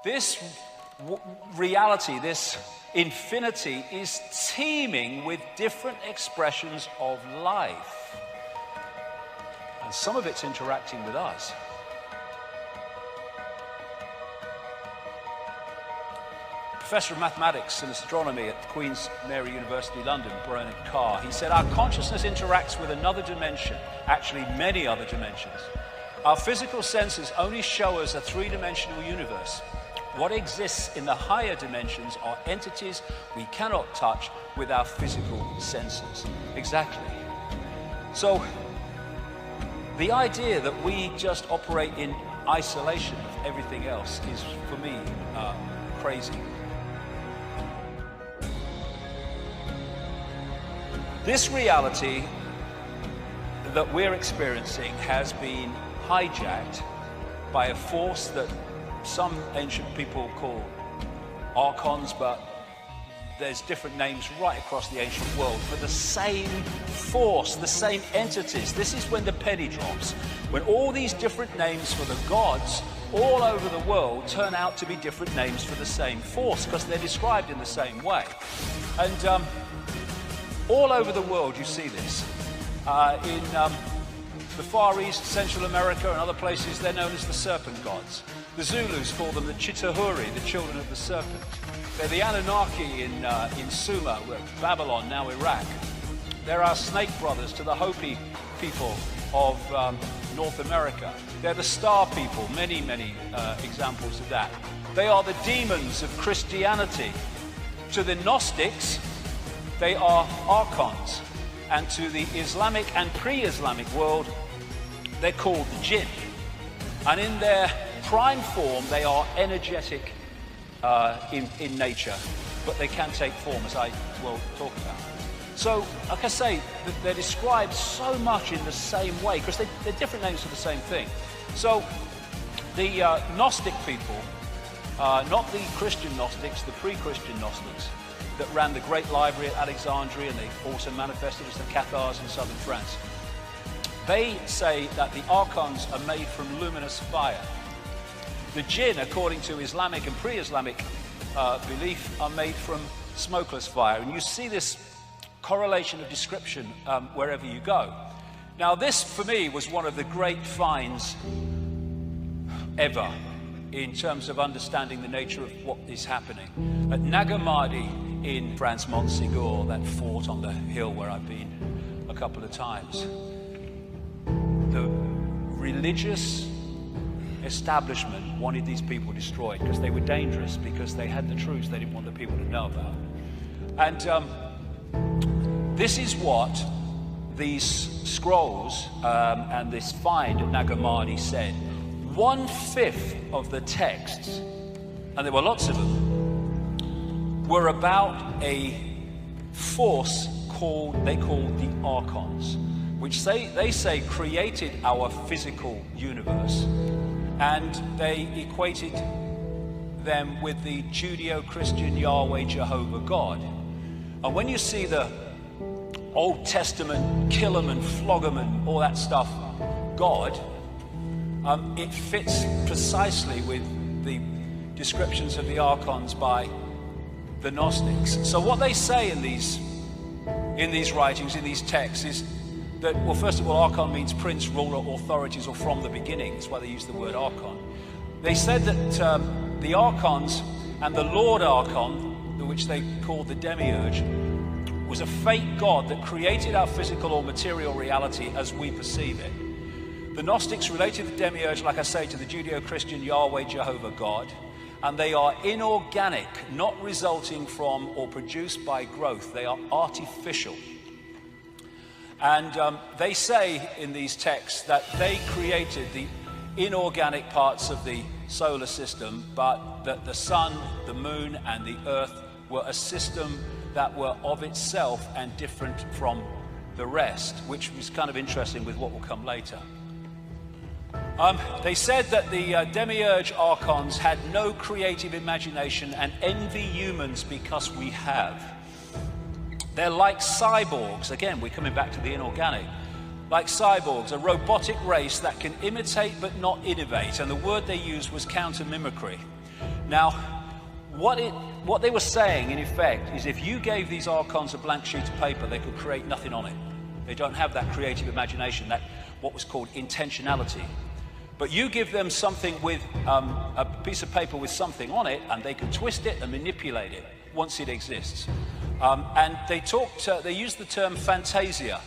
This reality, this infinity, is teeming with different expressions of life. And some of it's interacting with us. Professor of mathematics and astronomy at Queen's Mary University, London, Bernard Carr, he said, our consciousness interacts with another dimension, actually many other dimensions. Our physical senses only show us a three-dimensional universe. What exists in the higher dimensions are entities we cannot touch with our physical senses. Exactly. So, the idea that we just operate in isolation of everything else is, for me, crazy. This reality that we're experiencing has been hijacked by a force that some ancient people call Archons, but there's different names right across the ancient world for the same force, the same entities. This is when the penny drops, when all these different names for the gods all over the world turn out to be different names for the same force, because they're described in the same way. And all over the world you see this. In the Far East, Central America and other places, they're known as the serpent gods. The Zulus call them the Chitahuri, the children of the serpent. They're the Anunnaki in Sumer, Babylon, now Iraq. They're our snake brothers to the Hopi people of North America. They're the star people, many examples of that. They are the demons of Christianity. To the Gnostics, they are Archons. And to the Islamic and pre-Islamic world, they're called the jinn. And in their prime form, they are energetic in nature, but they can take form, as I will talk about. So, like I say, they're described so much in the same way, because they're different names for the same thing. So, the Gnostic people, not the Christian Gnostics, the pre-Christian Gnostics, that ran the great library at Alexandria, and they also manifested as the Cathars in southern France. They say that the Archons are made from luminous fire. The jinn, according to Islamic and pre-Islamic belief, are made from smokeless fire. And you see this correlation of description wherever you go. Now this, for me, was one of the great finds ever in terms of understanding the nature of what is happening. At Nag Hammadi in France, Montségur, that fort on the hill where I've been a couple of times, the religious establishment wanted these people destroyed because they were dangerous, because they had the truths they didn't want the people to know about. And this is what these scrolls and this find at Nag Hammadi said. 1/5 of the texts, and there were lots of them, were about a force they called the Archons, which they say created our physical universe, and they equated them with the Judeo-Christian Yahweh Jehovah God. And when you see the Old Testament kill 'em and flog 'em and all that stuff God, it fits precisely with the descriptions of the Archons by the Gnostics. So what they say in these writings, in these texts, is that, well, first of all, Archon means prince, ruler, authorities, or from the beginning. That's why they use the word Archon. They said that the Archons and the Lord Archon, which they called the Demiurge, was a fake god that created our physical or material reality as we perceive it. The Gnostics related the Demiurge, like I say, to the Judeo-Christian Yahweh Jehovah God, and they are inorganic, not resulting from or produced by growth. They are artificial. And they say in these texts that they created the inorganic parts of the solar system, but that the sun, the moon, and the earth were a system that were of itself and different from the rest, which was kind of interesting with what will come later. They said that the Demiurge Archons had no creative imagination and envy humans because we have. They're like cyborgs. Again, we're coming back to the inorganic. Like cyborgs, a robotic race that can imitate but not innovate. And the word they used was counter-mimicry. Now, what they were saying, in effect, is if you gave these Archons a blank sheet of paper, they could create nothing on it. They don't have that creative imagination, that what was called intentionality. But you give them something with a piece of paper with something on it, and they can twist it and manipulate it once it exists. And they used the term fantasia,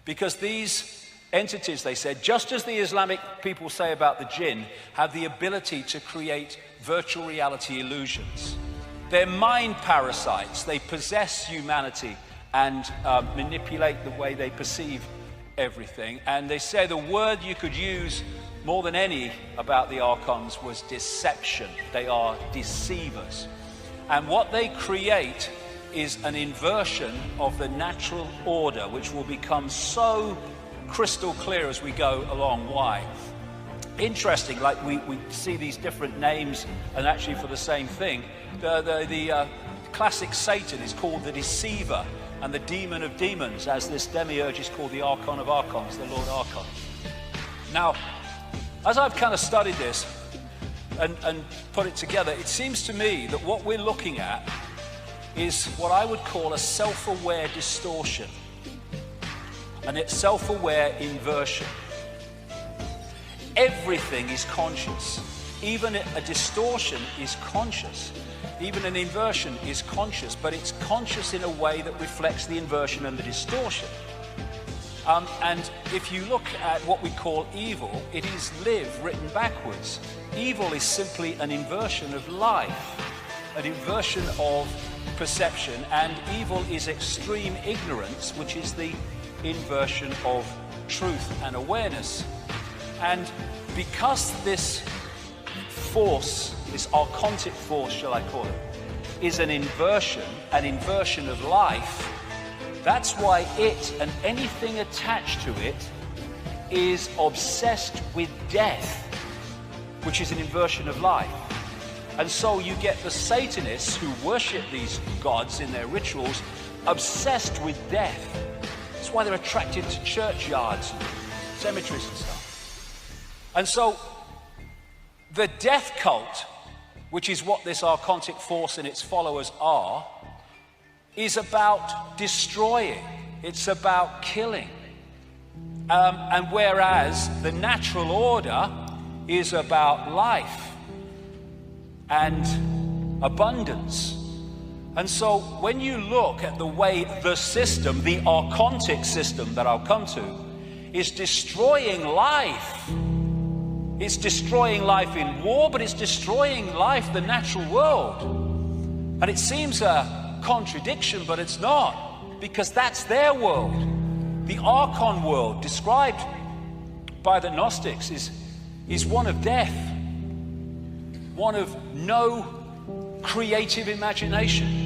because these entities, they said, just as the Islamic people say about the jinn, have the ability to create virtual reality illusions. They're mind parasites. They possess humanity and manipulate the way they perceive everything. And they say the word you could use more than any about the Archons was deception. They are deceivers. And what they create is an inversion of the natural order, which will become so crystal clear as we go along. Why? Interesting, like we see these different names, and actually for the same thing. The classic Satan is called the deceiver, and the demon of demons, as this demiurge is called the Archon of Archons, the Lord Archon. Now, as I've kind of studied this and put it together, it seems to me that what we're looking at is what I would call a self-aware distortion, and it's self-aware inversion. Everything is conscious. Even a distortion is conscious. Even an inversion is conscious, but it's conscious in a way that reflects the inversion and the distortion. And if you look at what we call evil, it is live written backwards. Evil is simply an inversion of life, an inversion of perception, and evil is extreme ignorance, which is the inversion of truth and awareness. And because this force, this archontic force, shall I call it, is an inversion of life, that's why it and anything attached to it is obsessed with death, which is an inversion of life. And so you get the Satanists who worship these gods in their rituals obsessed with death. That's why they're attracted to churchyards and cemeteries and stuff. And so the death cult, which is what this archontic force and its followers are, is about destroying. It's about killing. And whereas the natural order is about life and abundance. And so when you look at the way the system, the archontic system that I'll come to, is destroying life, it's destroying life in war, but it's destroying life, the natural world. And it seems a contradiction, but it's not, because that's their world. The Archon world, described by the Gnostics, is one of death, one of no creative imagination.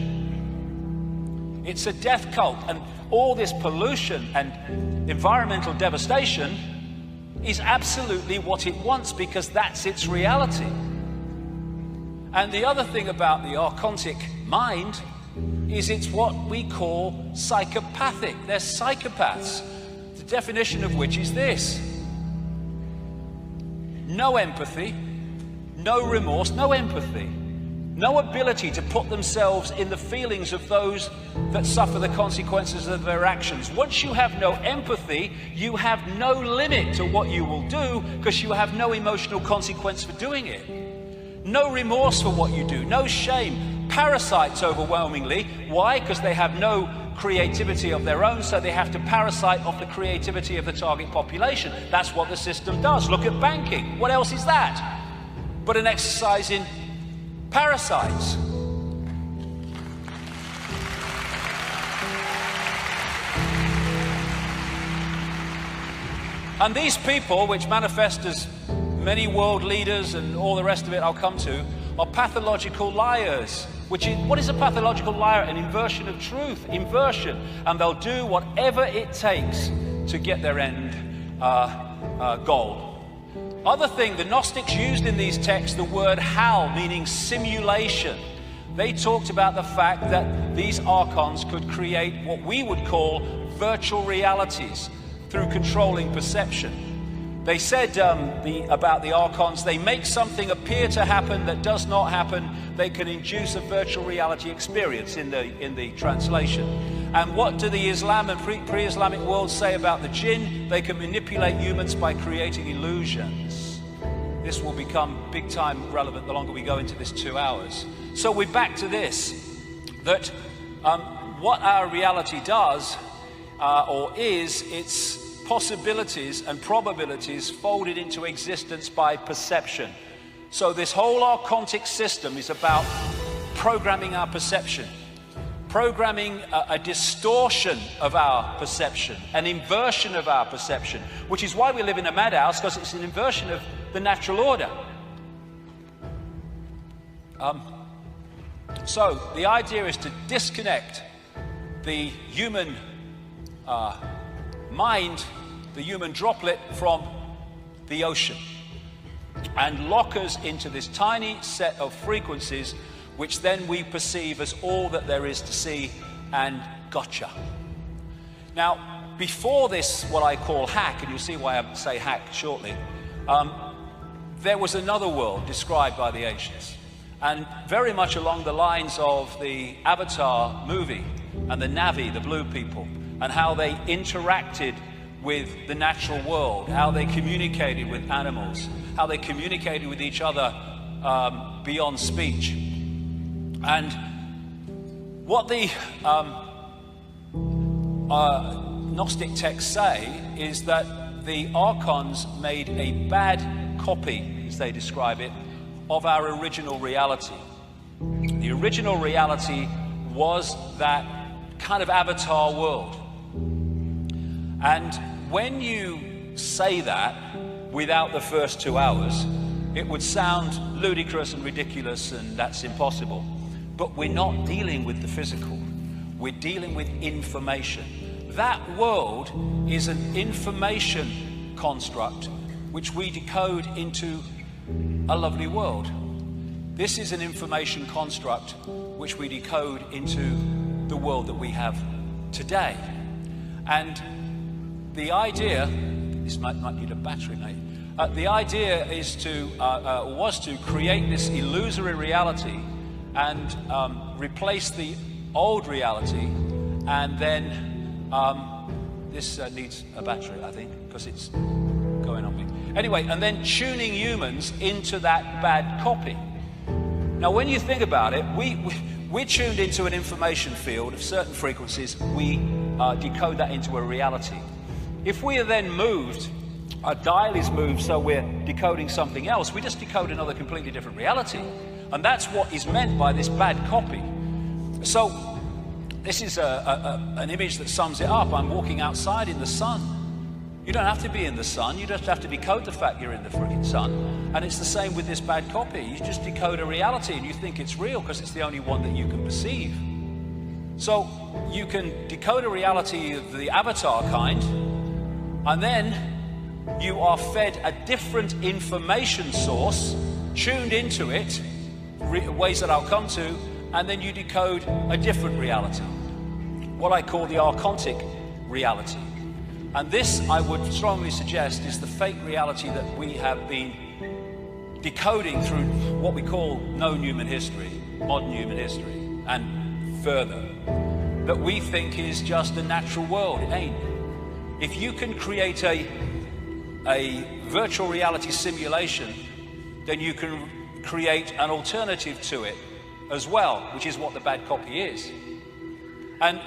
It's a death cult, and all this pollution and environmental devastation is absolutely what it wants, because that's its reality. And the other thing about the archontic mind is it's what we call psychopathic. They're psychopaths, the definition of which is this: no empathy, no remorse, no empathy, no ability to put themselves in the feelings of those that suffer the consequences of their actions. Once you have no empathy, you have no limit to what you will do, because you have no emotional consequence for doing it. No remorse for what you do, no shame. Parasites overwhelmingly. Why? Because they have no creativity of their own, so they have to parasite off the creativity of the target population. That's what the system does. Look at banking. What else is that but an exercise in parasites? And these people, which manifest as many world leaders and all the rest of it I'll come to, are pathological liars. What is a pathological liar? An inversion of truth, inversion. And they'll do whatever it takes to get their end goal. Other thing, the Gnostics used in these texts the word hal, meaning simulation. They talked about the fact that these archons could create what we would call virtual realities through controlling perception. They said about the Archons, they make something appear to happen that does not happen. They can induce a virtual reality experience in the translation. And what do the Islam and pre-Islamic worlds say about the jinn? They can manipulate humans by creating illusions. This will become big time relevant the longer we go into this 2 hours. So we're back to this, that what our reality does or is, it's possibilities and probabilities folded into existence by perception. So this whole archontic system is about programming our perception, programming a distortion of our perception, an inversion of our perception, which is why we live in a madhouse, because it's an inversion of the natural order. So the idea is to disconnect the human mind, the human droplet, from the ocean, and lock us into this tiny set of frequencies, which then we perceive as all that there is to see, and gotcha. Now, before this, what I call hack, and you'll see why I say hack shortly, there was another world described by the ancients, and very much along the lines of the Avatar movie and the Na'vi, the blue people, and how they interacted with the natural world, how they communicated with animals, how they communicated with each other beyond speech. And what the Gnostic texts say is that the Archons made a bad copy, as they describe it, of our original reality. The original reality was that kind of Avatar world. And when you say that without the first 2 hours, it would sound ludicrous and ridiculous, and that's impossible. But we're not dealing with the physical. We're dealing with information. That world is an information construct which we decode into a lovely world. This is an information construct which we decode into the world that we have today. And the idea, this might need a battery, mate. The idea is was to create this illusory reality and replace the old reality, and then this needs a battery, I think, because it's going on me. Anyway, and then tuning humans into that bad copy. Now, when you think about it, we're tuned into an information field of certain frequencies. We decode that into a reality. If we are then moved, our dial is moved, so we're decoding something else, we just decode another completely different reality. And that's what is meant by this bad copy. So this is an image that sums it up. I'm walking outside in the sun. You don't have to be in the sun. You just have to decode the fact you're in the freaking sun. And it's the same with this bad copy. You just decode a reality and you think it's real because it's the only one that you can perceive. So you can decode a reality of the Avatar kind, and then you are fed a different information source, tuned into it, ways that I'll come to, and then you decode a different reality, what I call the archontic reality. And this, I would strongly suggest, is the fake reality that we have been decoding through what we call known human history, modern human history, and further, that we think is just a natural world. It ain't. If you can create a virtual reality simulation, then you can create an alternative to it as well, which is what the bad copy is. And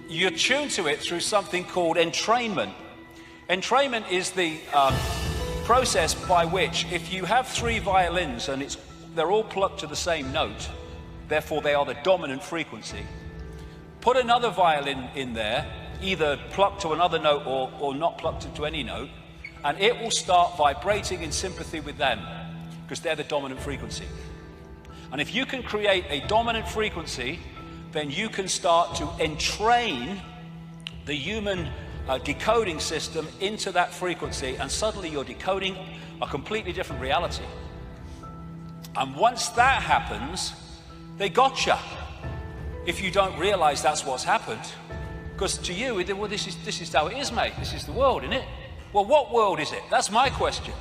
you're tuned to it through something called entrainment. Entrainment is the process by which, if you have 3 violins and they're all plucked to the same note, therefore they are the dominant frequency, put another violin in there, either plucked to another note or not plucked to any note, and it will start vibrating in sympathy with them, because they're the dominant frequency. And if you can create a dominant frequency, then you can start to entrain the human decoding system into that frequency, and suddenly you're decoding a completely different reality. And once that happens, they gotcha. If you don't realize that's what's happened, because to you, well, this is how it is, mate. This is the world, isn't it? Well, what world is it? That's my question.